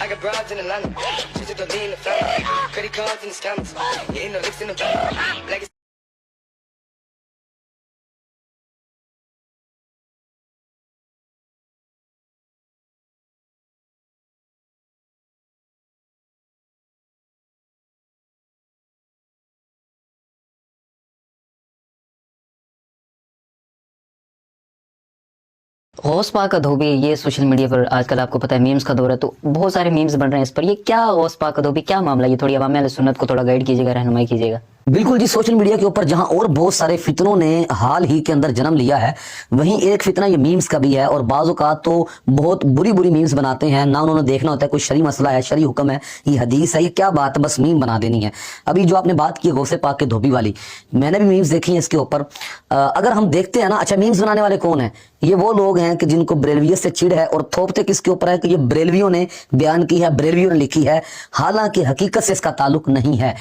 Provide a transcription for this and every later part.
I got broads in Atlanta, just to lean the family, credit cards and stamps, yeah, ain't no licks in the bank, like Ghaus Pak کا دھوبی یہ social media پر آج کل آپ کو پتہ ہے میمز کا دور ہے، تو بہت سارے میمز بن رہے ہیں اس پر. یہ کیا غوث پاک کا دھوبی کیا معاملہ؟ یہ تھوڑی عوام اہل سنت کو تھوڑا گائیڈ کیجیے گا، رہنمائی کیجیے گا. بالکل جی، سوشل میڈیا کے اوپر جہاں اور بہت سارے فتنوں نے حال ہی کے اندر جنم لیا ہے، وہیں ایک فتنہ یہ میمز کا بھی ہے. اور بعض اوقات تو بہت بری بری میمز بناتے ہیں، نہ انہوں نے دیکھنا ہوتا ہے کوئی شرعی مسئلہ ہے، شرعی حکم ہے، یہ حدیث ہے، یہ کیا بات ہے، بس میم بنا دینی ہے. ابھی جو آپ نے بات کی غوث پاک کے دھوبی والی، میں نے بھی میمز دیکھی ہیں اس کے اوپر. اگر ہم دیکھتے ہیں نا، اچھا میمز بنانے والے کون ہیں؟ یہ وہ لوگ ہیں کہ جن کو بریلویت سے چڑ ہے، اور تھوپتے کس کے اوپر ہے کہ یہ بریلویوں نے بیان کی ہے، بریلویوں نے لکھی ہے، حالانکہ حقیقت سے اس کا تعلق نہیں ہے.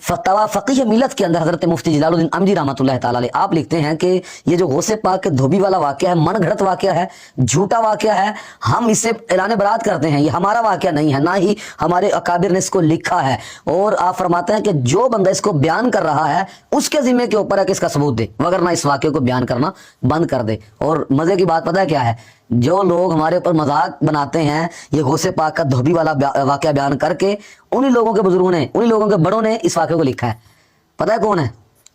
فتویٰ فقیہ ملت کے اندر حضرت مفتی جلال الدین امجی رحمۃ اللہ تعالی علیہ آپ لکھتے ہیں کہ یہ جو غوث پاک کے دھوبی والا واقعہ ہے، من گھڑت واقعہ ہے، جھوٹا واقعہ ہے. ہم اسے اعلان برات کرتے ہیں، یہ ہمارا واقعہ نہیں ہے، نہ ہی ہمارے اکابر نے اس کو لکھا ہے. اور آپ فرماتے ہیں کہ جو بندہ اس کو بیان کر رہا ہے اس کے ذمے کے اوپر ہے کہ اس کا ثبوت دے، وگرنہ اس واقعے کو بیان کرنا بند کر دے. اور مزے کی بات پتہ ہے کیا ہے؟ جو لوگ ہمارے اوپر مذاق بناتے ہیں یہ غوث پاک کا دھوبی والا واقعہ بیان کر کے، انہی لوگوں کے بزرگوں نے، انہی لوگوں کے بڑوں نے اس واقعے کو لکھا ہے. پتہ ہے کون ہے؟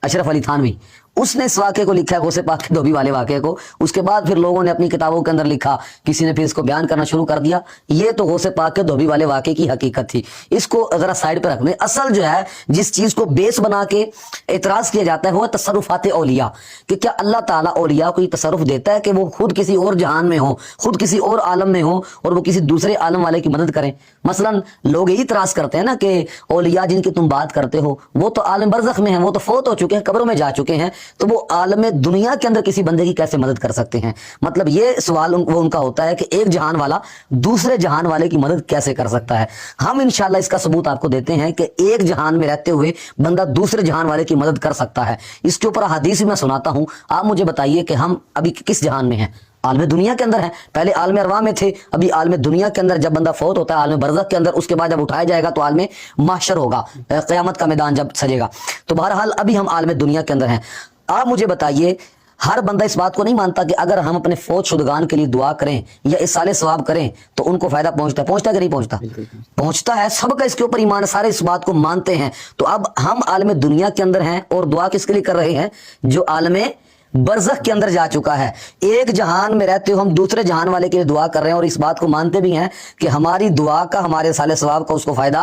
اشرف علی تھانوی. اس نے اس واقعے کو لکھا ہے، غوث پاک کے دھوبی والے واقعے کو. اس کے بعد پھر لوگوں نے اپنی کتابوں کے اندر لکھا، کسی نے پھر اس کو بیان کرنا شروع کر دیا. یہ تو غوث پاک کے دھوبی والے واقعے کی حقیقت تھی. اس کو ذرا سائڈ پہ رکھنے. اصل جو ہے جس چیز کو بیس بنا کے اعتراض کیا جاتا ہے وہ تصرفات اولیاء، کہ کیا اللہ تعالیٰ اولیاء کو یہ تصرف دیتا ہے کہ وہ خود کسی اور جہان میں ہوں، خود کسی اور عالم میں ہوں، اور وہ کسی دوسرے عالم والے کی مدد کریں. مثلا لوگ یہی اعتراض کرتے ہیں نا کہ اولیاء جن کی تم بات کرتے ہو وہ تو عالم برزخ میں ہیں، وہ تو فوت ہو چکے ہیں، قبروں میں جا چکے ہیں، تو وہ عالم دنیا کے اندر کسی بندے کی کیسے مدد کر سکتے ہیں؟ مطلب یہ سوال وہ ان کا ہوتا ہے کہ ایک جہان والا دوسرے جہان والے کی مدد کیسے کر سکتا ہے؟ ہم انشاءاللہ اس کا ثبوت آپ کو دیتے ہیں کہ ایک جہان میں رہتے ہوئے بندہ دوسرے جہان والے کی مدد کر سکتا ہے. اس کے اوپر حدیث میں سناتا ہوں. آپ مجھے بتائیے کہ ہم ابھی کس جہان میں ہیں؟ عالم دنیا کے اندر ہیں. پہلے عالم ارواح میں تھے، ابھی عالم دنیا کے اندر. جب بندہ فوت ہوتا ہے عالم برزخ کے اندر، اس کے بعد جب اٹھایا جائے گا تو عالم محشر ہوگا، قیامت کا میدان جب سجے گا. تو بہرحال ابھی ہم عالم دنیا کے اندر ہیں. آپ مجھے بتائیے، ہر بندہ اس بات کو نہیں مانتا کہ اگر ہم اپنے فوت شدگان کے لیے دعا کریں یا اصالہ ثواب کریں تو ان کو فائدہ پہنچتا ہے؟ پہنچتا ہے کہ نہیں پہنچتا؟ پہنچتا ہے. سب کا اس کے اوپر ایمان ہے، سارے اس بات کو مانتے ہیں. تو اب ہم عالم دنیا کے اندر ہیں اور دعا کس کے لیے کر رہے ہیں؟ جو عالم برزخ کے اندر جا چکا ہے. ایک جہان میں رہتے ہو ہم دوسرے جہان والے کے لیے دعا کر رہے ہیں، اور اس بات کو مانتے بھی ہیں کہ ہماری دعا کا، ہمارے صالح ثواب کا اس کو فائدہ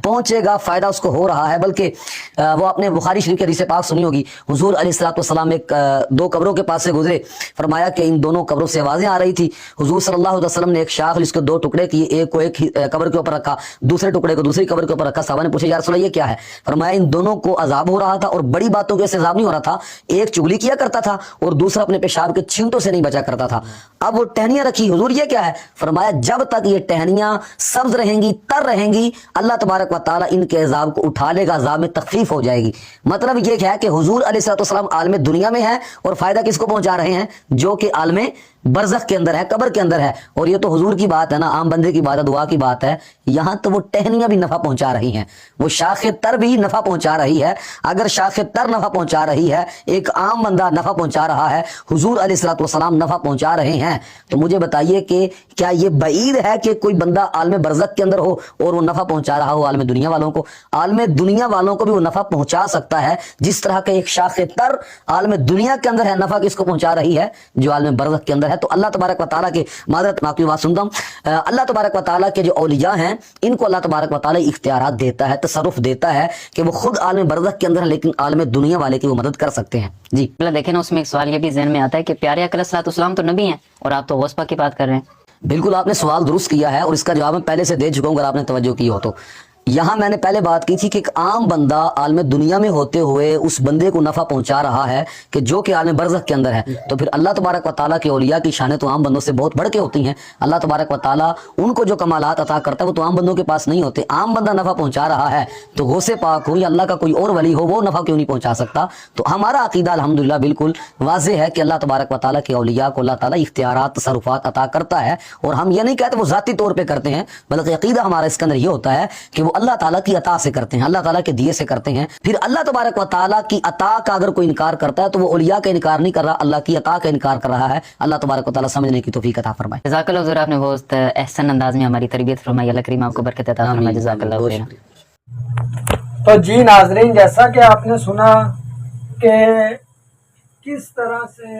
پہنچے گا، فائدہ اس کو ہو رہا ہے. بلکہ وہ آپ نے بخاری شریف کی حدیث پاک سنی ہوگی، حضور علیہ الصلوۃ والسلام ایک دو قبروں کے پاس سے گزرے، فرمایا کہ ان دونوں قبروں سے آوازیں آ رہی تھی. حضور صلی اللہ علیہ وسلم نے ایک شاخ جس کے دو ٹکڑے کیے، ایک کو ایک قبر کے اوپر رکھا، دوسرے ٹکڑے کو دوسری قبر کے اوپر رکھا. صحابہ نے پوچھا یا رسول اللہ یہ کیا ہے؟ فرمایا ان دونوں کو عذاب ہو رہا تھا، اور بڑی باتوں کے عذاب نہیں ہو رہا تھا. ایک چگلی کیا کرتا تھا اور دوسرا اپنے پیشاب کے چھینٹوں سے نہیں بچا کرتا تھا. اب وہ ٹہنیاں رکھی، حضور یہ کیا ہے؟ فرمایا جب تک یہ ٹہنیاں سبز رہیں گی، تر رہیں گی، اللہ تبارک و تعالیٰ ان کے عذاب کو اٹھا لے گا، عذاب میں تخفیف ہو جائے گی. مطلب یہ ہے کہ حضور علیہ الصلوۃ والسلام عالم دنیا میں ہے اور فائدہ کس کو پہنچا رہے ہیں؟ جو کہ عالم برزخ کے اندر ہے، قبر کے اندر ہے. اور یہ تو حضور کی بات ہے نا، عام بندے کی بات ہے، دعا کی بات ہے. یہاں تو وہ ٹہنیاں بھی نفع پہنچا رہی ہیں، وہ شاخ تر بھی نفع پہنچا رہی ہے. اگر شاخ تر نفع پہنچا رہی ہے، ایک عام بندہ نفع پہنچا رہا ہے، حضور علیہ الصلوۃ والسلام نفع پہنچا رہے ہیں، تو مجھے بتائیے کہ کیا یہ بعید ہے کہ کوئی بندہ عالم برزخ کے اندر ہو اور وہ نفع پہنچا رہا ہو عالم دنیا والوں کو؟ عالم دنیا والوں کو بھی وہ نفع پہنچا سکتا ہے، جس طرح کہ ایک شاخ تر عالم دنیا کے اندر ہے، نفع کس کو پہنچا رہی ہے؟ جو عالم برزخ کے اندر ہے. تو اللہ تبارک و تعالیٰ کے، معذرت میں آپ کی بات سنتا ہوں، اللہ تبارک و تعالیٰ کے جو اولیاء ہیں ان کو اللہ تبارک و تعالیٰ اختیارات دیتا ہے، تصرف دیتا ہے کہ وہ خود عالم برزخ کے اندر ہے لیکن عالم دنیا والے کی وہ مدد کر سکتے ہیں. جی دیکھیں نا، اس میں ایک سوال یہ بھی ذہن میں آتا ہے کہ پیارے آقا علیہ الصلوۃ والسلام تو نبی ہیں اور آپ تو غوث پاک کی بات کر رہے ہیں. بالکل آپ نے سوال درست کیا ہے اور اس کا جواب میں پہلے سے دے چکا ہوں اگر آپ نے توجہ کی ہو تو. یہاں میں نے پہلے بات کی تھی کہ ایک عام بندہ عالم دنیا میں ہوتے ہوئے اس بندے کو نفع پہنچا رہا ہے کہ جو کہ عالم برزخ کے اندر ہے، تو پھر اللہ تبارک و تعالیٰ کے اولیاء کی شانیں تو عام بندوں سے بہت بڑھ کے ہوتی ہیں. اللہ تبارک و تعالیٰ ان کو جو کمالات عطا کرتا ہے وہ تو عام بندوں کے پاس نہیں ہوتے. عام بندہ نفع پہنچا رہا ہے تو غوث پاک ہو یا اللہ کا کوئی اور ولی ہو وہ نفع کیوں نہیں پہنچا سکتا؟ تو ہمارا عقیدہ الحمدللہ بالکل واضح ہے کہ اللہ تبارک و تعالیٰ کے اولیاء کو اللہ تعالیٰ اختیارات، تصرفات عطا کرتا ہے. اور ہم یہ نہیں کہتے وہ ذاتی طور پہ کرتے ہیں، بلکہ عقیدہ ہمارا اس کے اندر یہ ہوتا ہے کہ وہ اللہ تعالیٰ کی عطا سے کرتے ہیں، اللہ تعالیٰ کے دیے سے کرتے ہیں. پھر اللہ تبارک و تعالیٰ کی عطا کا اگر کوئی انکار کرتا ہے تو وہ اولیاء کا انکار نہیں کر رہا، اللہ کی عطا کا انکار کر رہا ہے. اللہ تبارک و تعالیٰ سمجھنے کی توفیق عطا فرمائے. جزاک اللہ حضور، آپ نے بہت احسن انداز میں ہماری تربیت فرمائی. اللہ کریم آپ کو برکت عطا فرمائے. جزاک اللہ خیر. تو جی ناظرین، جیسا کہ آپ نے سنا کہ کس طرح سے